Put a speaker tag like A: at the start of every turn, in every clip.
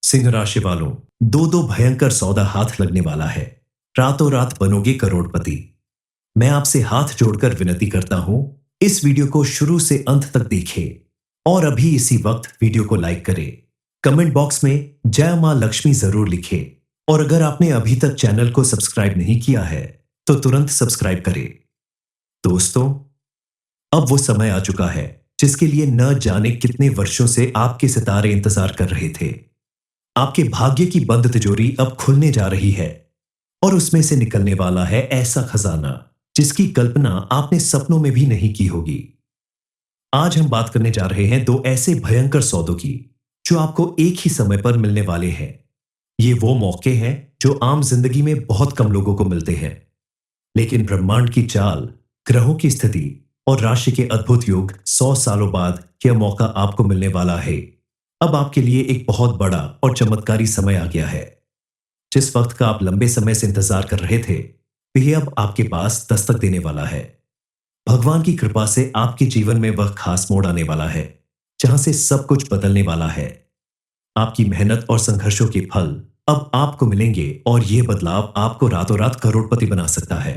A: सिंह राशि वालों, दो दो भयंकर सौदा हाथ लगने वाला है। रातों रात बनोगे करोड़पति। मैं आपसे हाथ जोड़कर विनती करता हूं, इस वीडियो को शुरू से अंत तक देखें और अभी इसी वक्त वीडियो को लाइक करें। कमेंट बॉक्स में जय मां लक्ष्मी जरूर लिखें और अगर आपने अभी तक चैनल को सब्सक्राइब नहीं किया है तो तुरंत सब्सक्राइब करें। दोस्तों, अब वो समय आ चुका है जिसके लिए न जाने कितने वर्षों से आपके सितारे इंतजार कर रहे थे। आपके भाग्य की बंद तिजोरी अब खुलने जा रही है और उसमें से निकलने वाला है ऐसा खजाना जिसकी कल्पना आपने सपनों में भी नहीं की होगी। आज हम बात करने जा रहे हैं दो ऐसे भयंकर सौदों की जो आपको एक ही समय पर मिलने वाले हैं। ये वो मौके हैं जो आम जिंदगी में बहुत कम लोगों को मिलते हैं, लेकिन ब्रह्मांड की चाल, ग्रहों की स्थिति और राशि के अद्भुत योग 100 सालों बाद यह मौका आपको मिलने वाला है। अब आपके लिए एक बहुत बड़ा और चमत्कारी समय आ गया है। जिस वक्त का आप लंबे समय से इंतजार कर रहे थे, वह अब आपके पास दस्तक देने वाला है। भगवान की कृपा से आपके जीवन में वह खास मोड़ आने वाला है जहां से सब कुछ बदलने वाला है। आपकी मेहनत और संघर्षों के फल अब आपको मिलेंगे और यह बदलाव आपको रातों रात करोड़पति बना सकता है।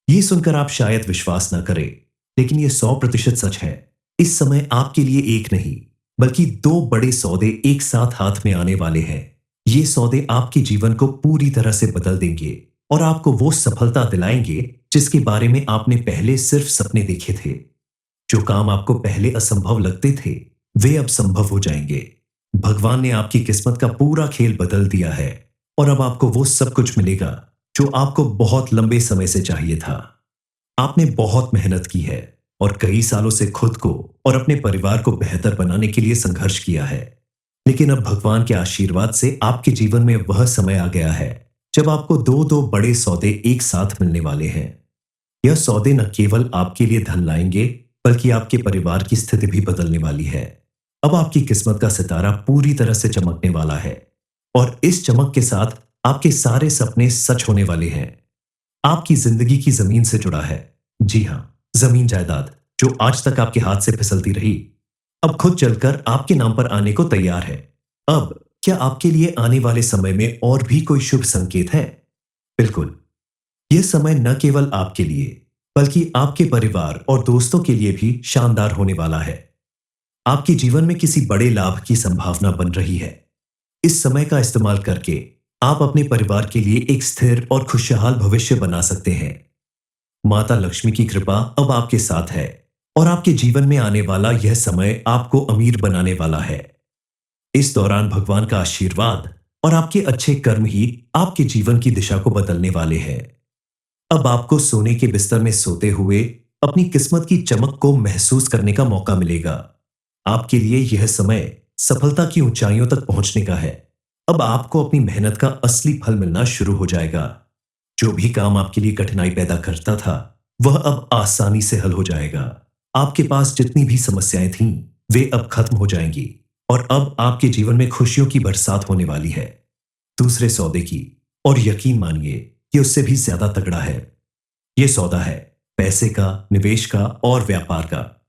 A: ये सुनकर आप शायद विश्वास न करें, लेकिन यह 100% सच है। इस समय आपके लिए एक नहीं बल्कि दो बड़े सौदे एक साथ हाथ में आने वाले हैं। ये सौदे आपके जीवन को पूरी तरह से बदल देंगे और आपको वो सफलता दिलाएंगे जिसके बारे में आपने पहले सिर्फ सपने देखे थे। जो काम आपको पहले असंभव लगते थे, वे अब संभव हो जाएंगे। भगवान ने आपकी किस्मत का पूरा खेल बदल दिया है और अब आपको वो सब कुछ मिलेगा जो आपको बहुत लंबे समय से चाहिए था। आपने बहुत मेहनत की है और कई सालों से खुद को और अपने परिवार को बेहतर बनाने के लिए संघर्ष किया है, लेकिन अब भगवान के आशीर्वाद से आपके जीवन में वह समय आ गया है जब आपको दो दो बड़े सौदे एक साथ मिलने वाले हैं। यह सौदे न केवल आपके लिए धन लाएंगे बल्कि आपके परिवार की स्थिति भी बदलने वाली है। अब आपकी किस्मत का सितारा पूरी तरह से चमकने वाला है और इस चमक के साथ आपके सारे सपने सच होने वाले हैं। आपकी जिंदगी की जमीन से जुड़ा है। जी हां, जमीन जायदाद जो आज तक आपके हाथ से फिसलती रही, अब खुद चलकर आपके नाम पर आने को तैयार है। अब क्या आपके लिए आने वाले समय में और भी कोई शुभ संकेत है? बिल्कुल। यह समय न केवल आपके लिए बल्कि आपके परिवार और दोस्तों के लिए भी शानदार होने वाला है। आपके जीवन में किसी बड़े लाभ की संभावना बन रही है। इस समय का इस्तेमाल करके आप अपने परिवार के लिए एक स्थिर और खुशहाल भविष्य बना सकते हैं। माता लक्ष्मी की कृपा अब आपके साथ है और आपके जीवन में आने वाला यह समय आपको अमीर बनाने वाला है। इस दौरान भगवान का आशीर्वाद और आपके अच्छे कर्म ही आपके जीवन की दिशा को बदलने वाले हैं। अब आपको सोने के बिस्तर में सोते हुए अपनी किस्मत की चमक को महसूस करने का मौका मिलेगा। आपके लिए यह समय सफलता की ऊंचाइयों तक पहुंचने का है। अब आपको अपनी मेहनत का असली फल मिलना शुरू हो जाएगा। जो भी काम आपके लिए कठिनाई पैदा करता था, वह अब आसानी से हल हो जाएगा। आपके पास जितनी भी समस्याएं थीं, वे अब खत्म हो जाएंगी और अब आपके जीवन में खुशियों की बरसात होने वाली है। दूसरे सौदे की, और यकीन मानिए ये उससे भी ज्यादा तगड़ा है। यह सौदा है पैसे का, निवेश का और व्यापार का।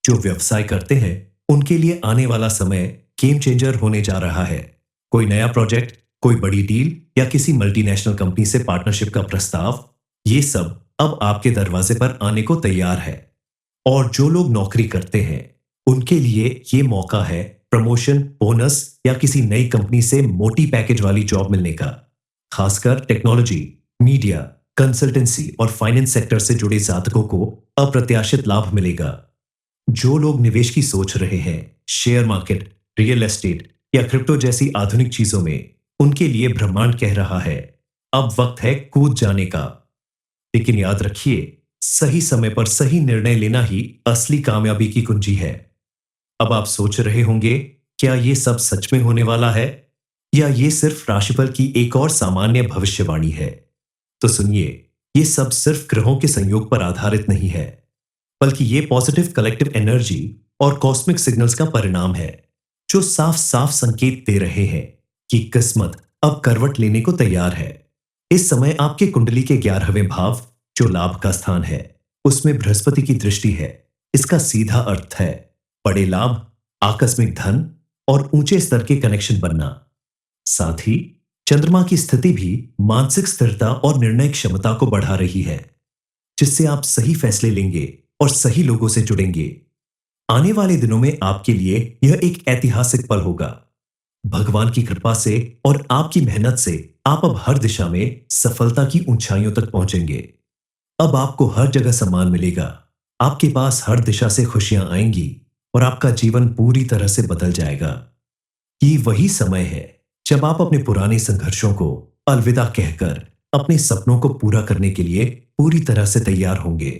A: जो व्यवसाय करते हैं उनके लिए आने वाला समय गेम चेंजर होने जा रहा है। कोई नया प्रोजेक्ट, कोई बड़ी डील या किसी मल्टीनेशनल कंपनी से पार्टनरशिप का प्रस्ताव, ये सब अब आपके दरवाजे पर आने को तैयार है। और जो लोग नौकरी करते हैं उनके लिए ये मौका है प्रमोशन, बोनस या किसी नई कंपनी से मोटी पैकेज वाली जॉब मिलने का। खासकर टेक्नोलॉजी, मीडिया, कंसल्टेंसी और फाइनेंस सेक्टर से जुड़े जातकों को अप्रत्याशित लाभ मिलेगा। जो लोग निवेश की सोच रहे हैं, शेयर मार्केट, रियल एस्टेट या क्रिप्टो जैसी आधुनिक चीजों में, उनके लिए ब्रह्मांड कह रहा है अब वक्त है कूद जाने का। लेकिन याद रखिए, सही समय पर सही निर्णय लेना ही असली कामयाबी की कुंजी है। अब आप सोच रहे होंगे, क्या यह सब सच में होने वाला है या ये सिर्फ राशिफल की एक और सामान्य भविष्यवाणी है? तो सुनिए, ये सब सिर्फ ग्रहों के संयोग पर आधारित नहीं है, बल्कि ये पॉजिटिव कलेक्टिव एनर्जी और कॉस्मिक सिग्नल्स का परिणाम है जो साफ साफ संकेत दे रहे हैं कि किस्मत अब करवट लेने को तैयार है। इस समय आपके कुंडली के 11वें भाव, जो लाभ का स्थान है, उसमें बृहस्पति की दृष्टि है। इसका सीधा अर्थ है बड़े लाभ, आकस्मिक धन और ऊंचे स्तर के कनेक्शन बनना। साथ ही चंद्रमा की स्थिति भी मानसिक स्थिरता और निर्णय क्षमता को बढ़ा रही है, जिससे आप सही फैसले लेंगे और सही लोगों से जुड़ेंगे। आने वाले दिनों में आपके लिए यह एक ऐतिहासिक पल होगा। भगवान की कृपा से और आपकी मेहनत से आप अब हर दिशा में सफलता की ऊंचाइयों तक पहुंचेंगे। अब आपको हर जगह सम्मान मिलेगा, आपके पास हर दिशा से खुशियां आएंगी और आपका जीवन पूरी तरह से बदल जाएगा। ये वही समय है जब आप अपने पुराने संघर्षों को अलविदा कहकर अपने सपनों को पूरा करने के लिए पूरी तरह से तैयार होंगे।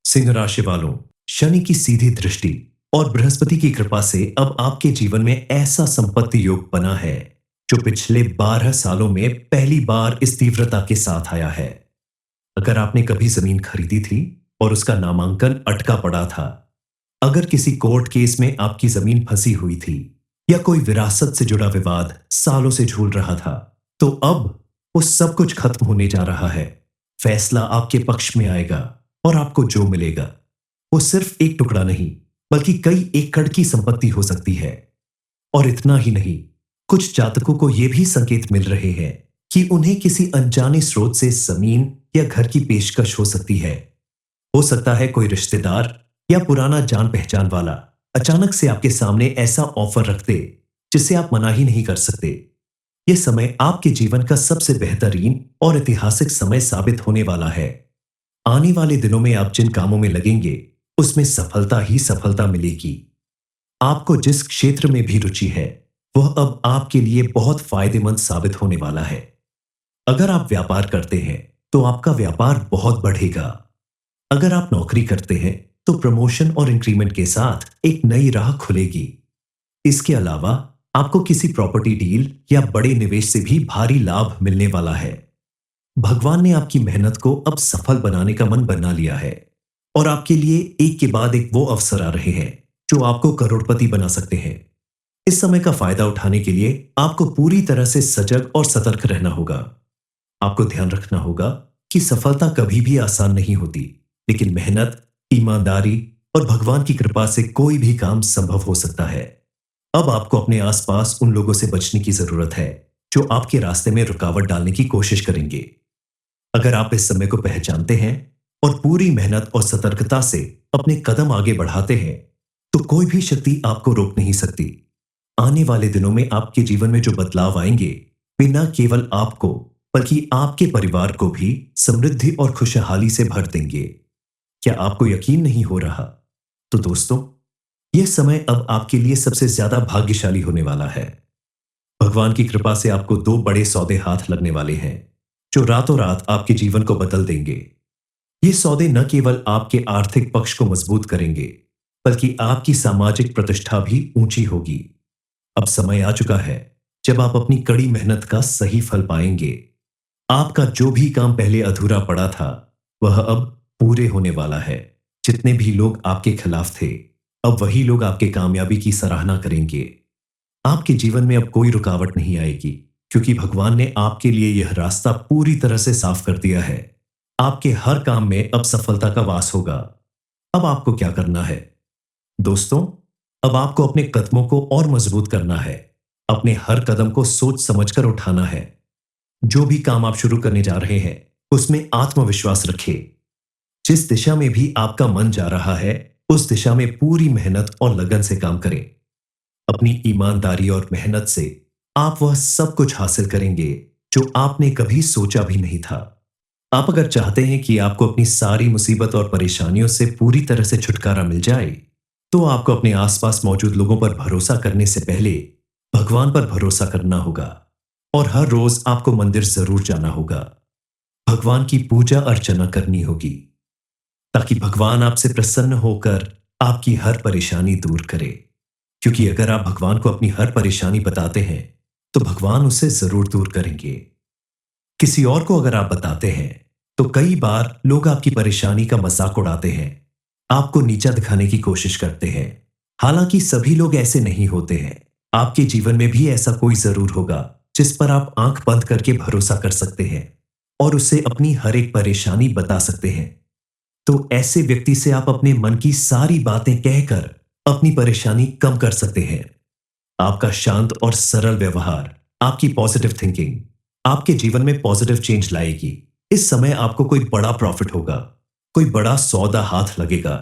A: सिंह राशि वालों, शनि की सीधी दृष्टि और बृहस्पति की कृपा से अब आपके जीवन में ऐसा संपत्ति योग बना है जो पिछले 12 सालों में पहली बार इस तीव्रता के साथ आया है। अगर आपने कभी जमीन खरीदी थी और उसका नामांकन अटका पड़ा था, अगर किसी कोर्ट केस में आपकी जमीन फंसी हुई थी या कोई विरासत से जुड़ा विवाद सालों से झूल रहा था, तो अब वो सब कुछ खत्म होने जा रहा है। फैसला आपके पक्ष में आएगा और आपको जो मिलेगा वो सिर्फ एक टुकड़ा नहीं बल्कि कई एकड़ की संपत्ति हो सकती है। और इतना ही नहीं, कुछ जातकों को ये भी संकेत मिल रहे हैं कि उन्हें किसी अनजाने स्रोत से जमीन या घर की पेशकश हो सकती है। हो सकता है कोई रिश्तेदार या पुराना जान पहचान वाला अचानक से आपके सामने ऐसा ऑफर रख दे जिसे आप मना ही नहीं कर सकते। यह समय आपके जीवन का सबसे बेहतरीन और ऐतिहासिक समय साबित होने वाला है। आने वाले दिनों में आप जिन कामों में लगेंगे उसमें सफलता ही सफलता मिलेगी। आपको जिस क्षेत्र में भी रुचि है वह अब आपके लिए बहुत फायदेमंद साबित होने वाला है। अगर आप व्यापार करते हैं तो आपका व्यापार बहुत बढ़ेगा। अगर आप नौकरी करते हैं तो प्रमोशन और इंक्रीमेंट के साथ एक नई राह खुलेगी। इसके अलावा आपको किसी प्रॉपर्टी डील या बड़े निवेश से भी भारी लाभ मिलने वाला है। भगवान ने आपकी मेहनत को अब सफल बनाने का मन बना लिया है और आपके लिए एक के बाद एक वो अवसर आ रहे हैं जो आपको करोड़पति बना सकते हैं। इस समय का फायदा उठाने के लिए आपको पूरी तरह से सजग और सतर्क रहना होगा। आपको ध्यान रखना होगा कि सफलता कभी भी आसान नहीं होती, लेकिन मेहनत, ईमानदारी और भगवान की कृपा से कोई भी काम संभव हो सकता है। अब आपको अपने आसपास उन लोगों से बचने की जरूरत है जो आपके रास्ते में रुकावट डालने की कोशिश करेंगे। अगर आप इस समय को पहचानते हैं और पूरी मेहनत और सतर्कता से अपने कदम आगे बढ़ाते हैं तो कोई भी शक्ति आपको रोक नहीं सकती। आने वाले दिनों में आपके जीवन में जो बदलाव आएंगे वे न केवल आपको बल्कि आपके परिवार को भी समृद्धि और खुशहाली से भर देंगे। क्या आपको यकीन नहीं हो रहा? तो दोस्तों, यह समय अब आपके लिए सबसे ज्यादा भाग्यशाली होने वाला है। भगवान की कृपा से आपको 2 बड़े सौदे हाथ लगने वाले हैं जो रातों रात आपके जीवन को बदल देंगे। ये सौदे न केवल आपके आर्थिक पक्ष को मजबूत करेंगे बल्कि आपकी सामाजिक प्रतिष्ठा भी ऊंची होगी। अब समय आ चुका है जब आप अपनी कड़ी मेहनत का सही फल पाएंगे। आपका जो भी काम पहले अधूरा पड़ा था वह अब पूरे होने वाला है। जितने भी लोग आपके खिलाफ थे, अब वही लोग आपके कामयाबी की सराहना करेंगे। आपके जीवन में अब कोई रुकावट नहीं आएगी क्योंकि भगवान ने आपके लिए यह रास्ता पूरी तरह से साफ कर दिया है। आपके हर काम में अब सफलता का वास होगा। अब आपको क्या करना है? दोस्तों, अब आपको अपने कदमों को और मजबूत करना है। अपने हर कदम को सोच समझकर उठाना है। जो भी काम आप शुरू करने जा रहे हैं उसमें आत्मविश्वास रखिए। जिस दिशा में भी आपका मन जा रहा है उस दिशा में पूरी मेहनत और लगन से काम करें। अपनी ईमानदारी और मेहनत से आप वह सब कुछ हासिल करेंगे जो आपने कभी सोचा भी नहीं था। आप अगर चाहते हैं कि आपको अपनी सारी मुसीबत और परेशानियों से पूरी तरह से छुटकारा मिल जाए तो आपको अपने आसपास मौजूद लोगों पर भरोसा करने से पहले भगवान पर भरोसा करना होगा और हर रोज आपको मंदिर जरूर जाना होगा। भगवान की पूजा अर्चना करनी होगी ताकि भगवान आपसे प्रसन्न होकर आपकी हर परेशानी दूर करे। क्योंकि अगर आप भगवान को अपनी हर परेशानी बताते हैं तो भगवान उसे जरूर दूर करेंगे। किसी और को अगर आप बताते हैं तो कई बार लोग आपकी परेशानी का मजाक उड़ाते हैं, आपको नीचा दिखाने की कोशिश करते हैं। हालांकि सभी लोग ऐसे नहीं होते हैं। आपके जीवन में भी ऐसा कोई जरूर होगा जिस पर आप आंख बंद करके भरोसा कर सकते हैं और उसे अपनी हर एक परेशानी बता सकते हैं। तो ऐसे व्यक्ति से आप अपने मन की सारी बातें कहकर अपनी परेशानी कम कर सकते हैं। आपका शांत और सरल व्यवहार आपकी पॉजिटिव थिंकिंग आपके जीवन में पॉजिटिव चेंज लाएगी। इस समय आपको कोई बड़ा प्रॉफिट होगा, कोई बड़ा सौदा हाथ लगेगा,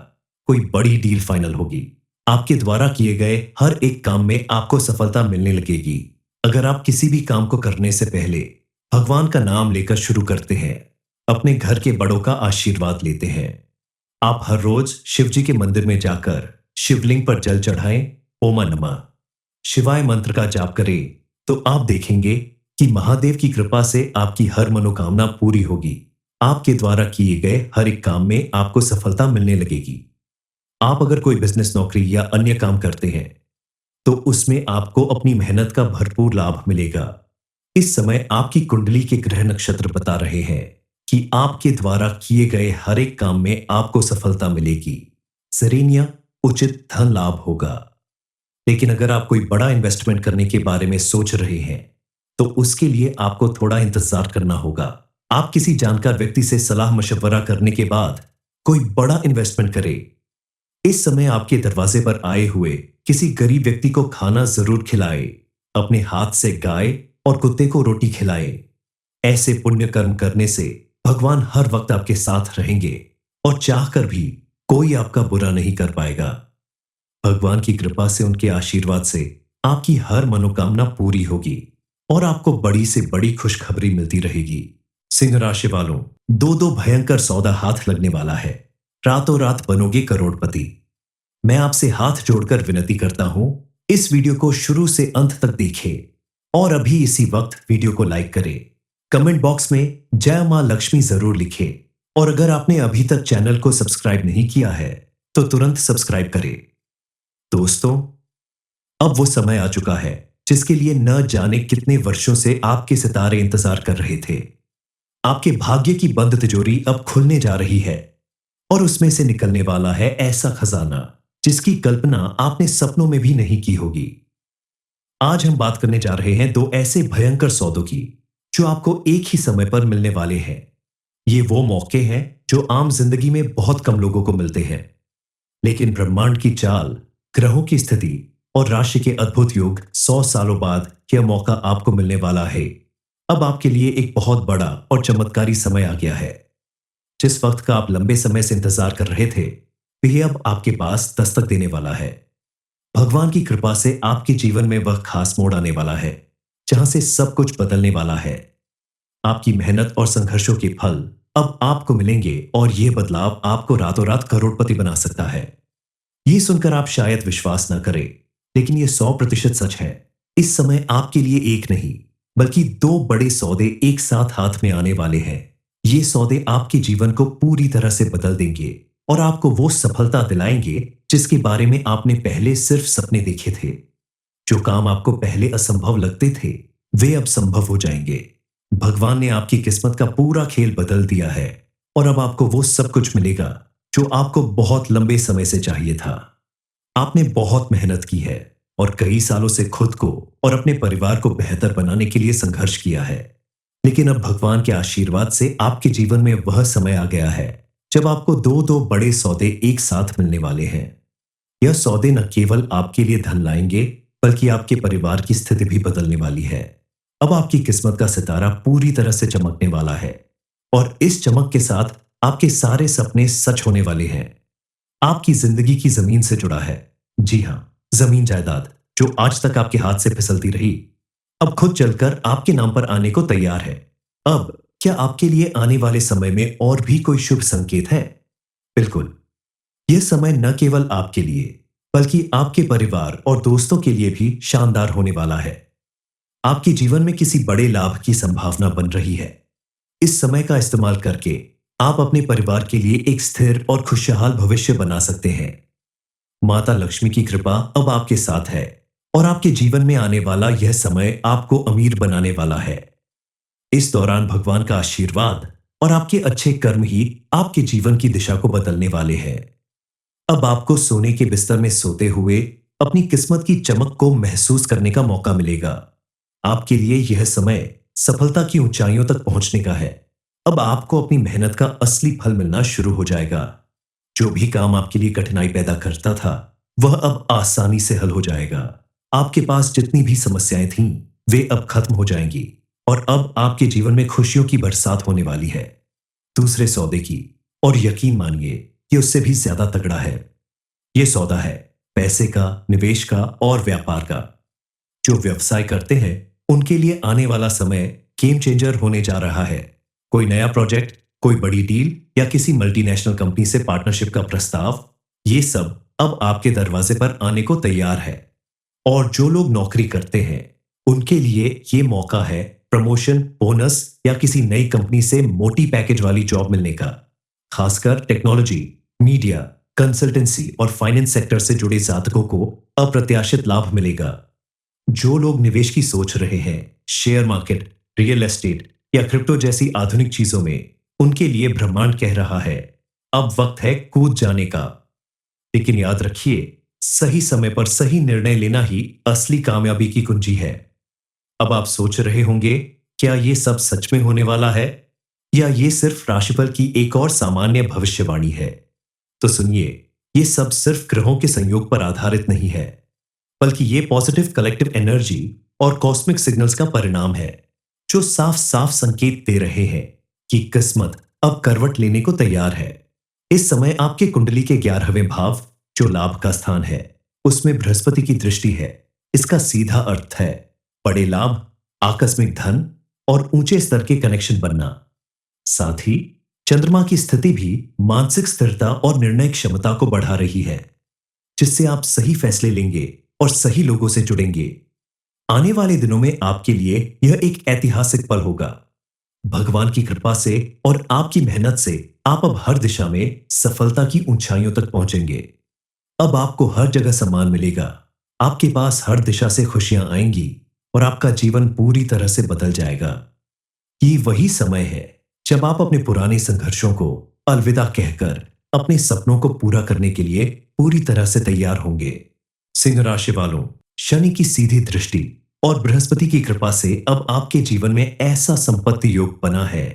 A: कोई बड़ी डील फाइनल होगी। आपके द्वारा किए गए हर एक काम में आपको सफलता मिलने लगेगी। अगर आप किसी भी काम को करने से पहले भगवान का नाम लेकर शुरू करते हैं, अपने घर के बड़ों का आशीर्वाद लेते हैं, आप हर रोज शिव जी के मंदिर में जाकर शिवलिंग पर जल चढ़ाएं, ओम नमः शिवाय मंत्र का जाप करें, तो आप देखेंगे कि महादेव की कृपा से आपकी हर मनोकामना पूरी होगी। आपके द्वारा किए गए हर एक काम में आपको सफलता मिलने लगेगी। आप अगर कोई बिजनेस, नौकरी या अन्य काम करते हैं, तो उसमें आपको अपनी मेहनत का भरपूर लाभ मिलेगा। इस समय आपकी कुंडली के ग्रह नक्षत्र बता रहे हैं कि आपके द्वारा किए गए हर एक काम में आपको सफलता मिलेगी। सरेनिया उचित धन लाभ होगा। लेकिन अगर आप कोई बड़ा इन्वेस्टमेंट करने के बारे में सोच रहे हैं, तो उसके लिए आपको थोड़ा इंतजार करना होगा। आप किसी जानकार व्यक्ति से सलाह मशवरा करने के बाद कोई बड़ा इन्वेस्टमेंट करें। इस समय आपके दरवाजे पर आए हुए किसी गरीब व्यक्ति को खाना जरूर खिलाए। अपने हाथ से गाय और कुत्ते को रोटी खिलाए। ऐसे पुण्य कर्म करने से भगवान हर वक्त आपके साथ रहेंगे और चाहकर भी कोई आपका बुरा नहीं कर पाएगा। भगवान की कृपा से, उनके आशीर्वाद से आपकी हर मनोकामना पूरी होगी और आपको बड़ी से बड़ी खुशखबरी मिलती रहेगी। सिंह राशि वालों, दो भयंकर सौदा हाथ लगने वाला है। रातों रात बनोगे करोड़पति। मैं आपसे हाथ जोड़कर विनती करता हूं, इस वीडियो को शुरू से अंत तक देखें और अभी इसी वक्त वीडियो को लाइक करें। कमेंट बॉक्स में जय मां लक्ष्मी जरूर लिखें और अगर आपने अभी तक चैनल को सब्सक्राइब नहीं किया है, तो तुरंत सब्सक्राइब करें। दोस्तों, अब वो समय आ चुका है जिसके लिए न जाने कितने वर्षों से आपके सितारे इंतजार कर रहे थे। आपके भाग्य की बंद तिजोरी अब खुलने जा रही है और उसमें से निकलने वाला है ऐसा खजाना जिसकी कल्पना आपने सपनों में भी नहीं की होगी। आज हम बात करने जा रहे हैं दो ऐसे भयंकर सौदों की जो आपको एक ही समय पर मिलने वाले हैं। ये वो मौके हैं जो आम जिंदगी में बहुत कम लोगों को मिलते हैं, लेकिन ब्रह्मांड की चाल, ग्रहों की स्थिति और राशि के अद्भुत योग 100 सालों बाद यह मौका आपको मिलने वाला है। अब आपके लिए एक बहुत बड़ा और चमत्कारी समय आ गया है। जिस वक्त का आप लंबे समय से इंतजार कर रहे थे, वह अब आपके पास दस्तक देने वाला है। भगवान की कृपा से आपके जीवन में वह खास मोड़ आने वाला है जहां से सब कुछ बदलने वाला है। आपकी मेहनत और संघर्षों के फल अब आपको मिलेंगे और यह बदलाव आपको रातों रात करोड़पति बना सकता है। ये सुनकर आप शायद विश्वास न करें, लेकिन यह 100% सच है। इस समय आपके लिए एक नहीं, बल्कि दो बड़े सौदे एक साथ हाथ में आने वाले हैं। ये सौदे आपके जीवन को पूरी तरह से बदल देंगे और आपको वो सफलता दिलाएंगे जिसके बारे में आपने पहले सिर्फ सपने देखे थे। जो काम आपको पहले असंभव लगते थे, वे अब संभव हो जाएंगे। भगवान ने आपकी किस्मत का पूरा खेल बदल दिया है और अब आपको वो सब कुछ मिलेगा जो आपको बहुत लंबे समय से चाहिए था। आपने बहुत मेहनत की है और कई सालों से खुद को और अपने परिवार को बेहतर बनाने के लिए संघर्ष किया है, लेकिन अब भगवान के आशीर्वाद से आपके जीवन में वह समय आ गया है जब आपको दो बड़े सौदे एक साथ मिलने वाले हैं। यह सौदे न केवल आपके लिए धन लाएंगे, बल्कि आपके परिवार की स्थिति भी बदलने वाली है। अब आपकी किस्मत का सितारा पूरी तरह से चमकने वाला है और इस चमक के साथ आपके सारे सपने सच होने वाले हैं। आपकी जिंदगी की जमीन से जुड़ा है। जी हां, जमीन जायदाद जो आज तक आपके हाथ से फिसलती रही, अब खुद चलकर आपके नाम पर आने को तैयार है। अब क्या आपके लिए आने वाले समय में और भी कोई शुभ संकेत है? बिल्कुल, यह समय न केवल आपके लिए, बल्कि आपके परिवार और दोस्तों के लिए भी शानदार होने वाला है। आपके जीवन में किसी बड़े लाभ की संभावना बन रही है। इस समय का इस्तेमाल करके आप अपने परिवार के लिए एक स्थिर और खुशहाल भविष्य बना सकते हैं। माता लक्ष्मी की कृपा अब आपके साथ है और आपके जीवन में आने वाला यह समय आपको अमीर बनाने वाला है। इस दौरान भगवान का आशीर्वाद और आपके अच्छे कर्म ही आपके जीवन की दिशा को बदलने वाले हैं। अब आपको सोने के बिस्तर में सोते हुए अपनी किस्मत की चमक को महसूस करने का मौका मिलेगा। आपके लिए यह समय सफलता की ऊंचाइयों तक पहुंचने का है। अब आपको अपनी मेहनत का असली फल मिलना शुरू हो जाएगा। जो भी काम आपके लिए कठिनाई पैदा करता था, वह अब आसानी से हल हो जाएगा। आपके पास जितनी भी समस्याएं थीं, वे अब खत्म हो जाएंगी और अब आपके जीवन में खुशियों की बरसात होने वाली है। दूसरे सौदे की, और यकीन मानिए ये उससे भी ज्यादा तगड़ा है। ये सौदा है पैसे का, निवेश का और व्यापार का। जो व्यवसाय करते हैं उनके लिए आने वाला समय गेम चेंजर होने जा रहा है। कोई नया प्रोजेक्ट, कोई बड़ी डील या किसी मल्टीनेशनल कंपनी से पार्टनरशिप का प्रस्ताव, ये सब अब आपके दरवाजे पर आने को तैयार है। और जो लोग नौकरी करते हैं उनके लिए ये मौका है प्रमोशन, बोनस या किसी नई कंपनी से मोटी पैकेज वाली जॉब मिलने का। खासकर टेक्नोलॉजी, मीडिया, कंसल्टेंसी और फाइनेंस सेक्टर से जुड़े जातकों को अप्रत्याशित लाभ मिलेगा। जो लोग निवेश की सोच रहे हैं, शेयर मार्केट, रियल एस्टेट या क्रिप्टो जैसी आधुनिक चीजों में, उनके लिए ब्रह्मांड कह रहा है अब वक्त है कूद जाने का। लेकिन याद रखिए, सही समय पर सही निर्णय लेना ही असली कामयाबी की कुंजी है। अब आप सोच रहे होंगे, क्या ये सब सच में होने वाला है या ये सिर्फ राशिफल की एक और सामान्य भविष्यवाणी है? तो सुनिए, ये सब सिर्फ ग्रहों के संयोग पर आधारित नहीं है, बल्कि ये पॉजिटिव कलेक्टिव एनर्जी और कॉस्मिक सिग्नल्स का परिणाम है, जो साफ साफ संकेत दे रहे हैं कि किस्मत अब करवट लेने को तैयार है। इस समय आपके कुंडली के 11वें भाव, जो लाभ का स्थान है, उसमें बृहस्पति की दृष्टि है। इसका सीधा अर्थ है बड़े लाभ, आकस्मिक धन और ऊंचे स्तर के कनेक्शन बनना। साथ ही चंद्रमा की स्थिति भी मानसिक स्थिरता और निर्णय क्षमता को बढ़ा रही है, जिससे आप सही फैसले लेंगे और सही लोगों से जुड़ेंगे। आने वाले दिनों में आपके लिए यह एक ऐतिहासिक पल होगा। भगवान की कृपा से और आपकी मेहनत से आप अब हर दिशा में सफलता की ऊंचाइयों तक पहुंचेंगे। अब आपको हर जगह सम्मान मिलेगा, आपके पास हर दिशा से खुशियां आएंगी और आपका जीवन पूरी तरह से बदल जाएगा। ये वही समय है जब आप अपने पुराने संघर्षों को अलविदा कहकर अपने सपनों को पूरा करने के लिए पूरी तरह से तैयार होंगे। सिंह राशि वालों, शनि की सीधी दृष्टि और बृहस्पति की कृपा से अब आपके जीवन में ऐसा संपत्ति योग बना है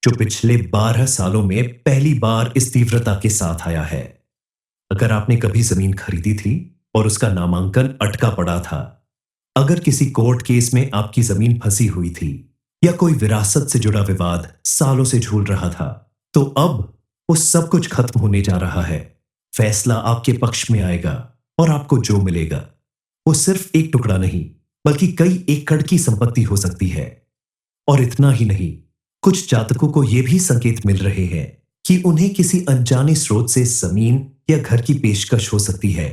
A: जो पिछले 12 सालों में पहली बार इस तीव्रता के साथ आया है। अगर आपने कभी जमीन खरीदी थी और उसका नामांकन अटका पड़ा था, अगर किसी कोर्ट केस में आपकी जमीन फंसी हुई थी या कोई विरासत से जुड़ा विवाद सालों से झूल रहा था, तो अब वो सब कुछ खत्म होने जा रहा है। फैसला आपके पक्ष में आएगा और आपको जो मिलेगा वो सिर्फ एक टुकड़ा नहीं, बल्कि कई एकड़ की संपत्ति हो सकती है। और इतना ही नहीं, कुछ जातकों को यह भी संकेत मिल रहे हैं कि उन्हें किसी अनजाने स्रोत से जमीन या घर की पेशकश हो सकती है।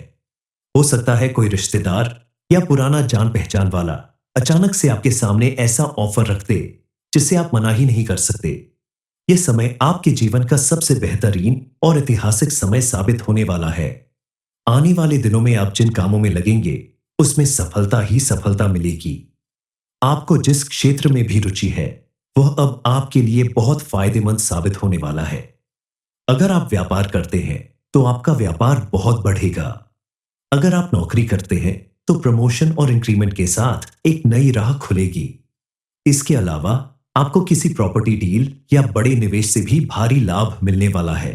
A: हो सकता है कोई रिश्तेदार या पुराना जान पहचान वाला अचानक से आपके सामने ऐसा ऑफर रख दे जिसे आप मना ही नहीं कर सकते। यह समय आपके जीवन का सबसे बेहतरीन और ऐतिहासिक समय साबित होने वाला है। आने वाले दिनों में आप जिन कामों में लगेंगे उसमें सफलता ही सफलता मिलेगी। आपको जिस क्षेत्र में भी रुचि है वह अब आपके लिए बहुत फायदेमंद साबित होने वाला है। अगर आप व्यापार करते हैं तो आपका व्यापार बहुत बढ़ेगा। अगर आप नौकरी करते हैं तो प्रमोशन और इंक्रीमेंट के साथ एक नई राह खुलेगी। इसके अलावा आपको किसी प्रॉपर्टी डील या बड़े निवेश से भी भारी लाभ मिलने वाला है।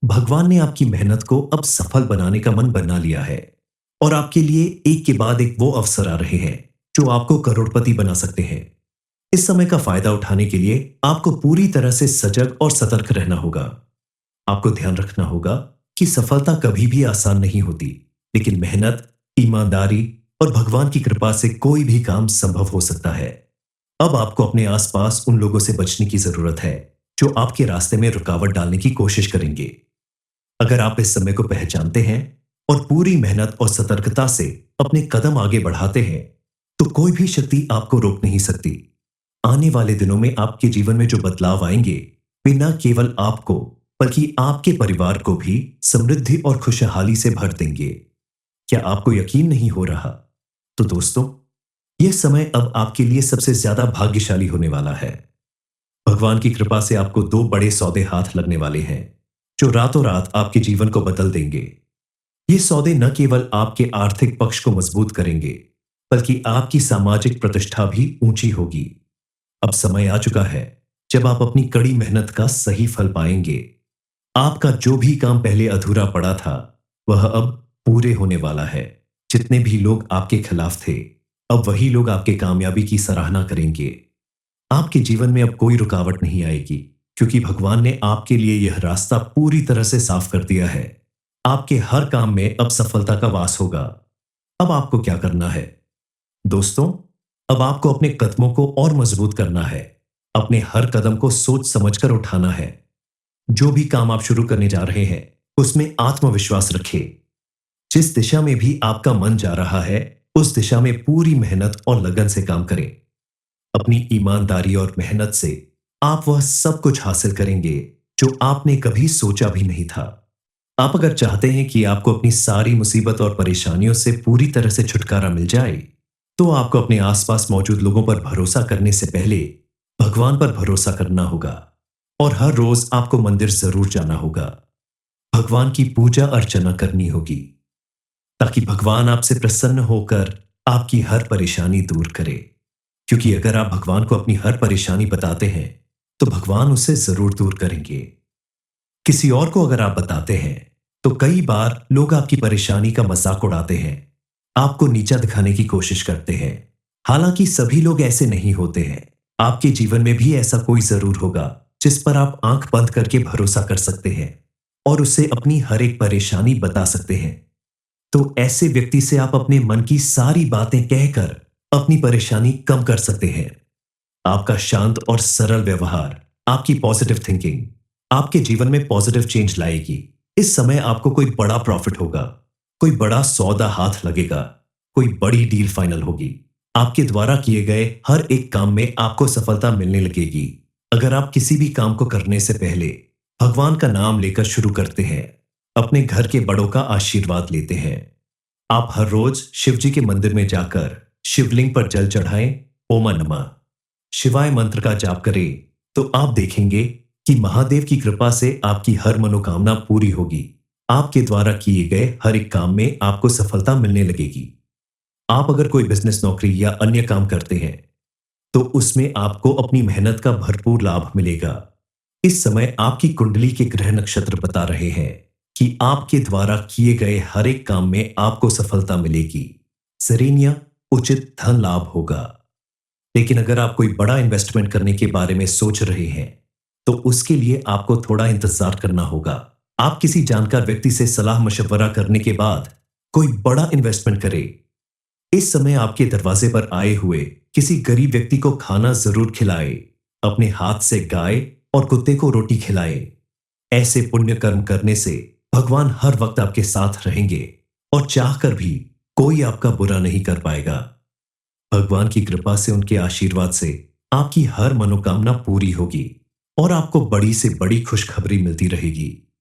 A: भगवान ने आपकी मेहनत को अब सफल बनाने का मन बना लिया है और आपके लिए एक के बाद एक वो अवसर आ रहे हैं जो आपको करोड़पति बना सकते हैं। इस समय का फायदा उठाने के लिए आपको पूरी तरह से सजग और सतर्क रहना होगा। आपको ध्यान रखना होगा कि सफलता कभी भी आसान नहीं होती, लेकिन मेहनत, ईमानदारी और भगवान की कृपा से कोई भी काम संभव हो सकता है। अब आपको अपने आसपास उन लोगों से बचने की जरूरत है जो आपके रास्ते में रुकावट डालने की कोशिश करेंगे। अगर आप इस समय को पहचानते हैं और पूरी मेहनत और सतर्कता से अपने कदम आगे बढ़ाते हैं, तो कोई भी शक्ति आपको रोक नहीं सकती। आने वाले दिनों में आपके जीवन में जो बदलाव आएंगे, वे न केवल आपको बल्कि आपके परिवार को भी समृद्धि और खुशहाली से भर देंगे। क्या आपको यकीन नहीं हो रहा? तो दोस्तों, यह समय अब आपके लिए सबसे ज्यादा भाग्यशाली होने वाला है। भगवान की कृपा से आपको 2 बड़े सौदे हाथ लगने वाले हैं जो रातों रात आपके जीवन को बदल देंगे। ये सौदे न केवल आपके आर्थिक पक्ष को मजबूत करेंगे, बल्कि आपकी सामाजिक प्रतिष्ठा भी ऊंची होगी। अब समय आ चुका है जब आप अपनी कड़ी मेहनत का सही फल पाएंगे। आपका जो भी काम पहले अधूरा पड़ा था, वह अब पूरे होने वाला है। जितने भी लोग आपके खिलाफ थे, अब वही लोग आपके कामयाबी की सराहना करेंगे। आपके जीवन में अब कोई रुकावट नहीं आएगी, क्योंकि भगवान ने आपके लिए यह रास्ता पूरी तरह से साफ कर दिया है। आपके हर काम में अब सफलता का वास होगा। अब आपको क्या करना है? दोस्तों, अब आपको अपने कदमों को और मजबूत करना है। अपने हर कदम को सोच समझकर उठाना है। जो भी काम आप शुरू करने जा रहे हैं, उसमें आत्मविश्वास रखें। जिस दिशा में भी आपका मन जा रहा है, उस दिशा में पूरी मेहनत और लगन से काम करें। अपनी ईमानदारी और मेहनत से आप वह सब कुछ हासिल करेंगे जो आपने कभी सोचा भी नहीं था। आप अगर चाहते हैं कि आपको अपनी सारी मुसीबत और परेशानियों से पूरी तरह से छुटकारा मिल जाए, तो आपको अपने आसपास मौजूद लोगों पर भरोसा करने से पहले भगवान पर भरोसा करना होगा। और हर रोज आपको मंदिर जरूर जाना होगा। भगवान की पूजा अर्चना करनी होगी, ताकि भगवान आपसे प्रसन्न होकर आपकी हर परेशानी दूर करे। क्योंकि अगर आप भगवान को अपनी हर परेशानी बताते हैं, तो भगवान उसे जरूर दूर करेंगे। किसी और को अगर आप बताते हैं, तो कई बार लोग आपकी परेशानी का मजाक उड़ाते हैं, आपको नीचा दिखाने की कोशिश करते हैं। हालांकि सभी लोग ऐसे नहीं होते हैं। आपके जीवन में भी ऐसा कोई जरूर होगा जिस पर आप आंख बंद करके भरोसा कर सकते हैं और उसे अपनी हर एक परेशानी बता सकते हैं। तो ऐसे व्यक्ति से आप अपने मन की सारी बातें कहकर अपनी परेशानी कम कर सकते हैं। आपका शांत और सरल व्यवहार, आपकी पॉजिटिव थिंकिंग आपके जीवन में पॉजिटिव चेंज लाएगी। इस समय आपको कोई बड़ा प्रॉफिट होगा, कोई बड़ा सौदा हाथ लगेगा, कोई बड़ी डील फाइनल होगी। आपके द्वारा किए गए हर एक काम में आपको सफलता मिलने लगेगी। अगर आप किसी भी काम को करने से पहले भगवान का नाम लेकर शुरू करते हैं, अपने घर के बड़ों का आशीर्वाद लेते हैं, आप हर रोज शिव जी के मंदिर में जाकर शिवलिंग पर जल चढ़ाएं, ओम नमः शिवाय मंत्र का जाप करें, तो आप देखेंगे कि महादेव की कृपा से आपकी हर मनोकामना पूरी होगी। आपके द्वारा किए गए हर एक काम में आपको सफलता मिलने लगेगी। आप अगर कोई बिजनेस, नौकरी या अन्य काम करते हैं, तो उसमें आपको अपनी मेहनत का भरपूर लाभ मिलेगा। इस समय आपकी कुंडली के ग्रह नक्षत्र बता रहे हैं कि आपके द्वारा किए गए हर एक काम में आपको सफलता मिलेगी। सरेनिया उचित धन लाभ होगा। लेकिन अगर आप कोई बड़ा इन्वेस्टमेंट करने के बारे में सोच रहे हैं, तो उसके लिए आपको थोड़ा इंतजार करना होगा। आप किसी जानकार व्यक्ति से सलाह मशवरा करने के बाद कोई बड़ा इन्वेस्टमेंट करें। इस समय आपके दरवाजे पर आए हुए किसी गरीब व्यक्ति को खाना जरूर खिलाए। अपने हाथ से गाय और कुत्ते को रोटी खिलाए। ऐसे पुण्य कर्म करने से भगवान हर वक्त आपके साथ रहेंगे और चाहकर भी कोई आपका बुरा नहीं कर पाएगा। भगवान की कृपा से, उनके आशीर्वाद से आपकी हर मनोकामना पूरी होगी और आपको बड़ी से बड़ी खुशखबरी मिलती रहेगी।